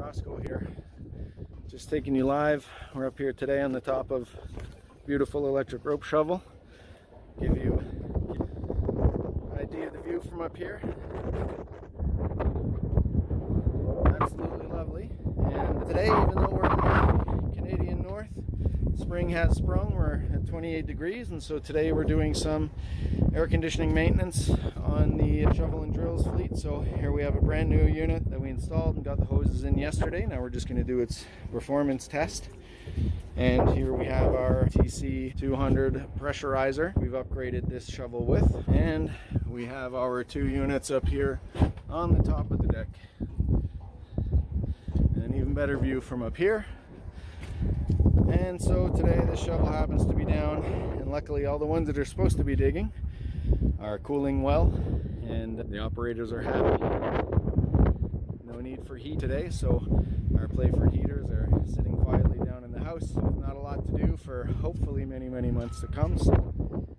Roscoe here, just taking you live. We're up here today on the top of beautiful electric rope shovel. Give you an idea of the view from up here. Absolutely lovely. And today, even though we're in the Canadian North, spring has sprung. We're at 28 degrees, and so today we're doing some air conditioning maintenance on the shovel and drills fleet. So here we have a brand new unit that we installed and got the hoses in yesterday. Now we're just going to do its performance test. And here we have our TC200 pressurizer we've upgraded this shovel with, and we have our two units up here on the top of the deck. And an even better view from up here. And so today this shovel happens to be down, and luckily all the ones that are supposed to be digging are cooling well, and the operators are happy. No need for heat today, so our Playford heaters are sitting quietly down in the house. Not a lot to do for hopefully many months to come. So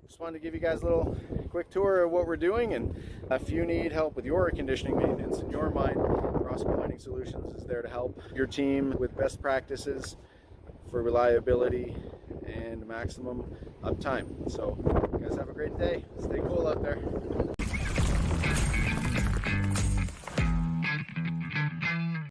just wanted to give you guys a little quick tour of what we're doing, and if you need help with your air conditioning maintenance in your mine, Roscoe Mining Solutions is there to help your team with best practices for reliability and maximum uptime. So you guys have a great day. Stay cool out there.